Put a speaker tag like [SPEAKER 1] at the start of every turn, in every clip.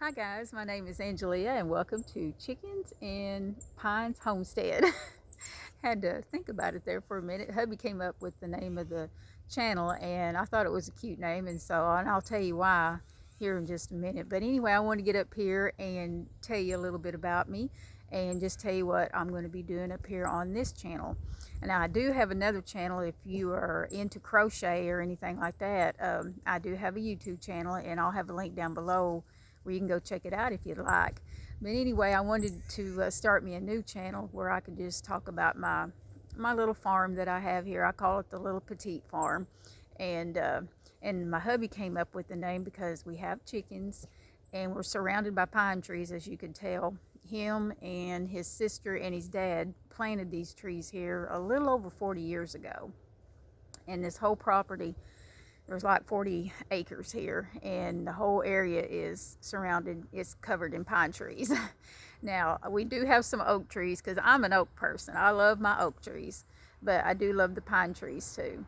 [SPEAKER 1] Hi guys, my name is Angelia and welcome to Chickens and Pines Homestead. Had to think about it there for a minute. Hubby came up with the name of the channel and I thought it was a cute name, and I'll tell you why here in just a minute. But anyway, I want to get up here and tell you a little bit about me and just tell you what I'm going to be doing up here on this channel. And now I do have another channel if you are into crochet or anything like that. I do have a YouTube channel and I'll have a link down below where you can go check it out if you'd like. But anyway, I wanted to start me a new channel where I could just talk about my little farm that I have here. I call it the Little Petite Farm, and my hubby came up with the name because we have chickens and we're surrounded by pine trees, as you can tell. Him and his sister and his dad planted these trees here a little over 40 years ago, and this whole property, there's like 40 acres here, and the whole area is surrounded, it's covered in pine trees. Now, we do have some oak trees because I'm an oak person. I love my oak trees, but I do love the pine trees too.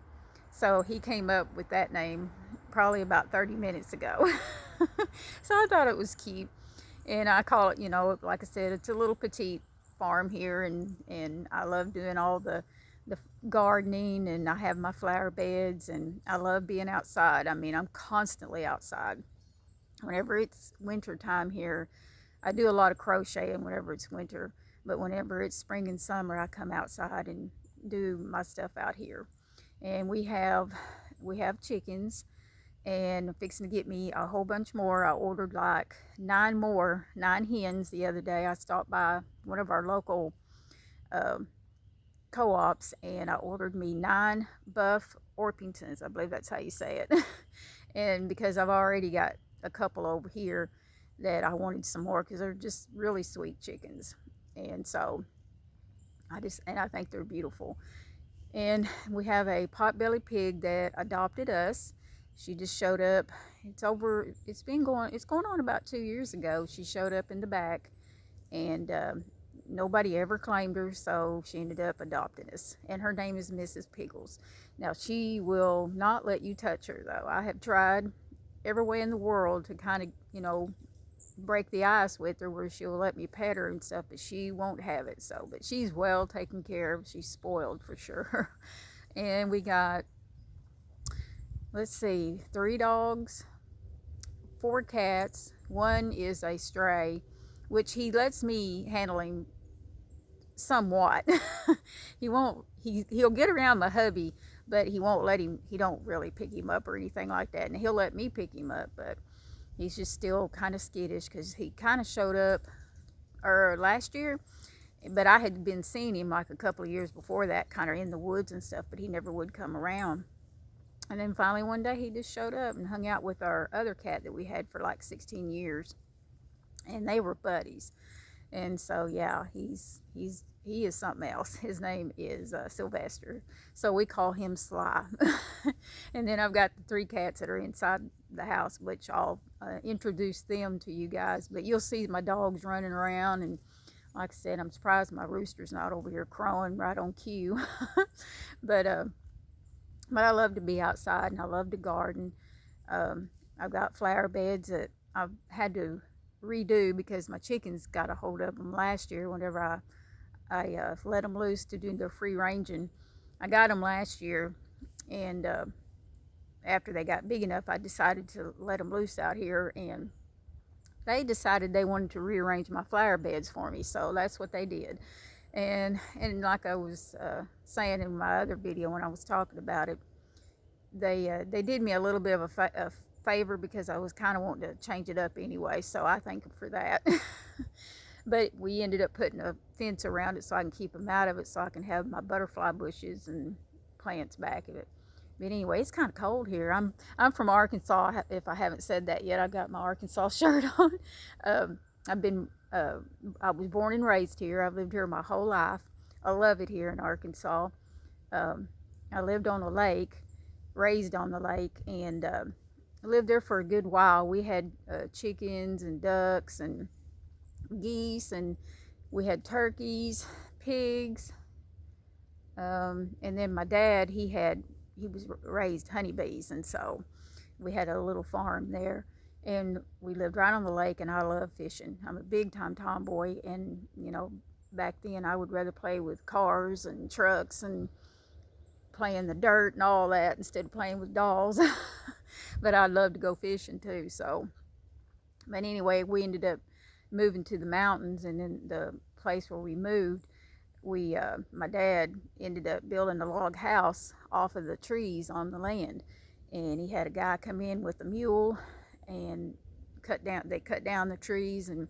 [SPEAKER 1] So he came up with that name probably about 30 minutes ago. So I thought it was cute. And I call it, like I said, it's a little petite farm here, and I love doing all the gardening, and I have my flower beds, and I love being outside. I mean, I'm constantly outside. Whenever it's winter time here, I do a lot of crocheting whenever it's winter, but whenever it's spring and summer, I come outside and do my stuff out here. And we have chickens, and I'm fixing to get me a whole bunch more. I ordered like 9 hens the other day. I stopped by one of our local co-ops and I ordered me 9 buff Orpingtons. I believe that's how you say it. And because I've already got a couple over here, that I wanted some more because they're just really sweet chickens. And so I think they're beautiful. And we have a potbelly pig that adopted us. She just showed up. It's going on about 2 years ago. She showed up in the back, and nobody ever claimed her, so she ended up adopting us. And her name is Mrs. Pickles. Now, she will not let you touch her, though. I have tried every way in the world to kind of, break the ice with her where she'll let me pet her and stuff, but she won't have it. So, but she's well taken care of. She's spoiled for sure. And we got, let's see, 3 dogs, 4 cats. 1 is a stray, which he lets me handle him somewhat. He'll get around my hubby, but he don't really pick him up or anything like that. And he'll let me pick him up, but he's just still kind of skittish because he kind of showed up last year, but I had been seeing him like a couple of years before that, kind of in the woods and stuff, but he never would come around. And then finally one day he just showed up and hung out with our other cat that we had for like 16 years, and they were buddies. And so yeah, he is something else. His name is Sylvester, so we call him Sly. And then I've got the 3 cats that are inside the house, which I'll introduce them to you guys. But you'll see my dogs running around, and like I said, I'm surprised my rooster's not over here crowing right on cue. But I love to be outside, and I love to garden. I've got flower beds that I've had to redo because my chickens got a hold of them last year whenever I let them loose to do their free ranging. I got them last year, and after they got big enough, I decided to let them loose out here, and they decided they wanted to rearrange my flower beds for me, so that's what they did. And like I was saying in my other video when I was talking about it, they did me a little bit of a favor because I was kind of wanting to change it up anyway, so I thank them for that. But we ended up putting a fence around it so I can keep them out of it, so I can have my butterfly bushes and plants back of it. But anyway, it's kind of cold here. I'm from Arkansas, if I haven't said that yet. I got my Arkansas shirt on. I was born and raised here. I've lived here my whole life. I love it here in Arkansas. I lived on a lake, raised on the lake, and lived there for a good while. We had chickens and ducks and geese, and we had turkeys, pigs, and then my dad, he was raised honeybees, and so we had a little farm there. And we lived right on the lake, and I love fishing. I'm a big time tomboy, and back then I would rather play with cars and trucks and play in the dirt and all that instead of playing with dolls. But I'd love to go fishing too. So, but anyway, we ended up moving to the mountains, and in the place where we moved, my dad ended up building a log house off of the trees on the land, and he had a guy come in with a mule and they cut down the trees. And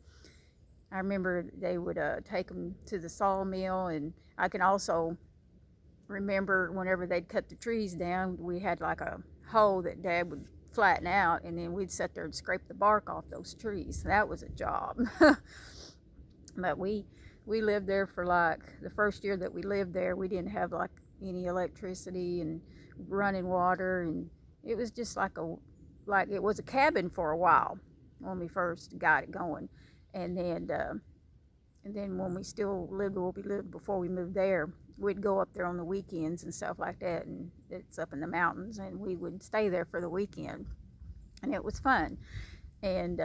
[SPEAKER 1] I remember they would take them to the sawmill. And I can also remember whenever they'd cut the trees down, we had like a hole that Dad would flatten out, and then we'd sit there and scrape the bark off those trees. That was a job. But we lived there for like the first year that we lived there. We didn't have like any electricity and running water, and it was just like it was a cabin for a while when we first got it going. And then when we still lived where we lived before we moved there, we'd go up there on the weekends and stuff like that, and it's up in the mountains, and we would stay there for the weekend, and it was fun. And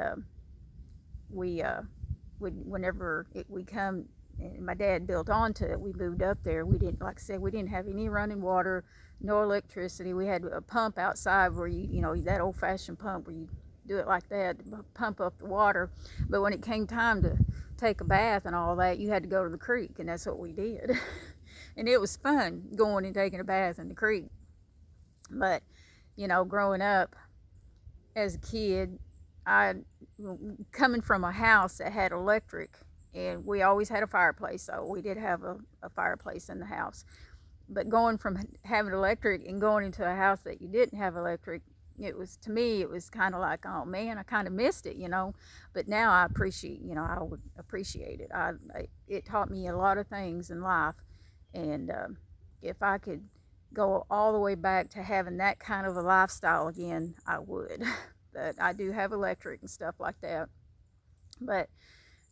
[SPEAKER 1] whenever we come, and my dad built onto it, we moved up there. We didn't, like I said, we didn't have any running water, no electricity. We had a pump outside where that old-fashioned pump where you do it like that to pump up the water. But when it came time to take a bath and all that, you had to go to the creek, and that's what we did. And it was fun going and taking a bath in the creek. But growing up as a kid, coming from a house that had electric, and we always had a fireplace, so we did have a fireplace in the house. But going from having electric and going into a house that you didn't have electric, to me it was kind of like, oh man, I kind of missed it. But now I appreciate, I would appreciate it. It taught me a lot of things in life, and if I could go all the way back to having that kind of a lifestyle again, I would. But I do have electric and stuff like that. But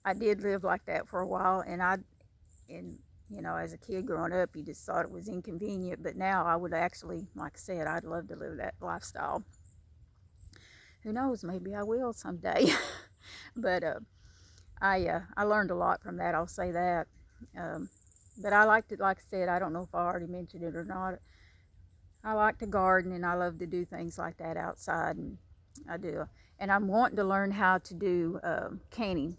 [SPEAKER 1] I did live like that for a while, and as a kid growing up, you just thought it was inconvenient. But now I would actually, like I said, I'd love to live that lifestyle. Who knows? Maybe I will someday. But I learned a lot from that. I'll say that. But I liked it, like I said. I don't know if I already mentioned it or not. I like to garden, and I love to do things like that outside, and I do. And I'm wanting to learn how to do canning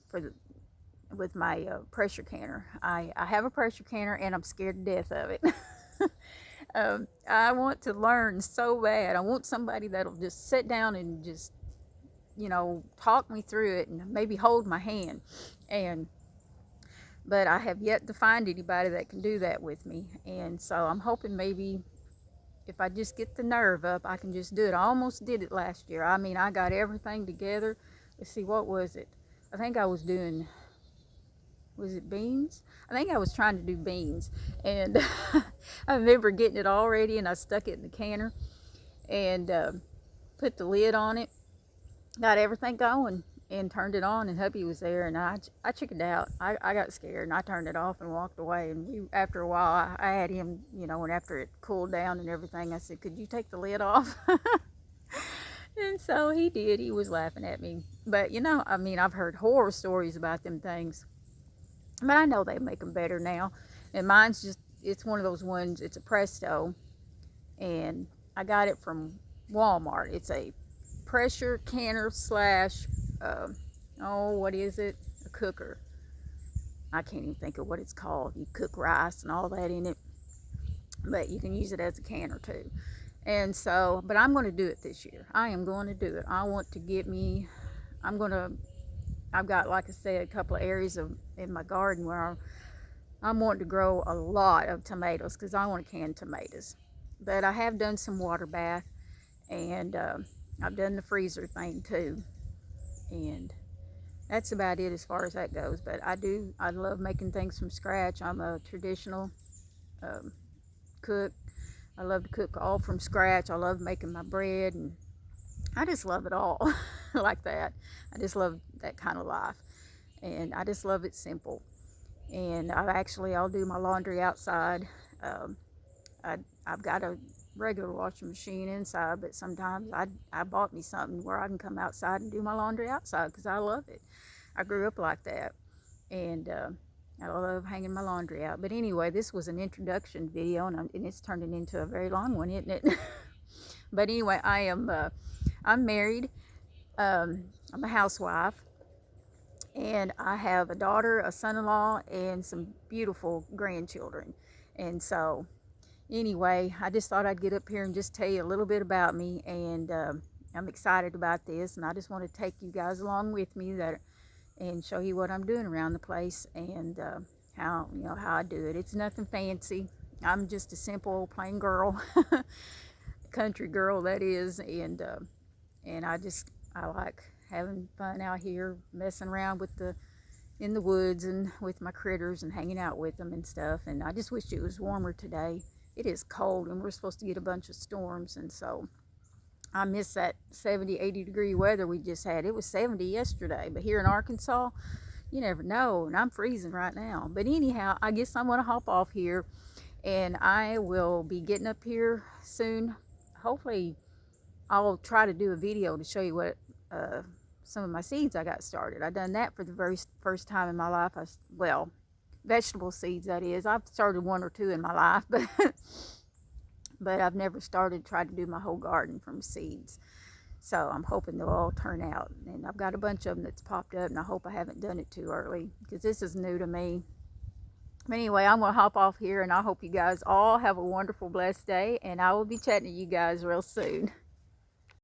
[SPEAKER 1] with my pressure canner. I have a pressure canner, and I'm scared to death of it. I want to learn so bad. I want somebody that'll just sit down and just, talk me through it, and maybe hold my hand. But I have yet to find anybody that can do that with me. And so I'm hoping maybe if I just get the nerve up, I can just do it. I almost did it last year. I mean, I got everything together. Let's see, what was it? I think I was doing, was it beans? I think I was trying to do beans. And I remember getting it all ready, and I stuck it in the canner and put the lid on it. Got everything going and turned it on, and hubby was there, and I chickened out. I got scared, and I turned it off and walked away. And after a while, I had him, and after it cooled down and everything, I said, could you take the lid off? And so he did. He was laughing at me. But, I've heard horror stories about them things. But I know they make them better now. And mine's just, it's one of those ones, it's a Presto. And I got it from Walmart. It's a pressure canner slash, what is it? A cooker. I can't even think of what it's called. You cook rice and all that in it. But you can use it as a canner too. And so, but I'm going to do it this year. I am going to do it. I want to get me, I've got, like I said, a couple of areas in my garden where I'm wanting to grow a lot of tomatoes, because I want to can tomatoes. But I have done some water bath, and I've done the freezer thing too. And that's about it as far as that goes. But I love making things from scratch. I'm a traditional cook. I love to cook all from scratch. I love making my bread, and I just love it all like that. I just love that kind of life, and I just love it simple. And I'll do my laundry outside. I've got a regular washing machine inside, but sometimes I bought me something where I can come outside and do my laundry outside because I love it. I grew up like that, and I love hanging my laundry out. But anyway, this was an introduction video, and it's turning into a very long one, isn't it? But anyway, I'm married. I'm a housewife, and I have a daughter, a son-in-law, and some beautiful grandchildren. And so anyway, I just thought I'd get up here and just tell you a little bit about me, and I'm excited about this, and I just want to take you guys along with me and show you what I'm doing around the place, and how I do it. It's nothing fancy. I'm just a simple plain girl, country girl that is, and I like having fun out here, messing around in the woods and with my critters and hanging out with them and stuff. And I just wish it was warmer today. It is cold, and we're supposed to get a bunch of storms, and so I miss that 70, 80 degree weather we just had. It was 70 yesterday, but here in Arkansas, you never know, and I'm freezing right now. But anyhow, I guess I'm going to hop off here, and I will be getting up here soon. Hopefully, I'll try to do a video to show you what some of my seeds I got started. I've done that for the very first time in my life. Well, vegetable seeds, that is. I've started one or two in my life, but I've never tried to do my whole garden from seeds. So I'm hoping they'll all turn out. And I've got a bunch of them that's popped up, and I hope I haven't done it too early because this is new to me. But anyway, I'm going to hop off here, and I hope you guys all have a wonderful, blessed day, and I will be chatting to you guys real soon.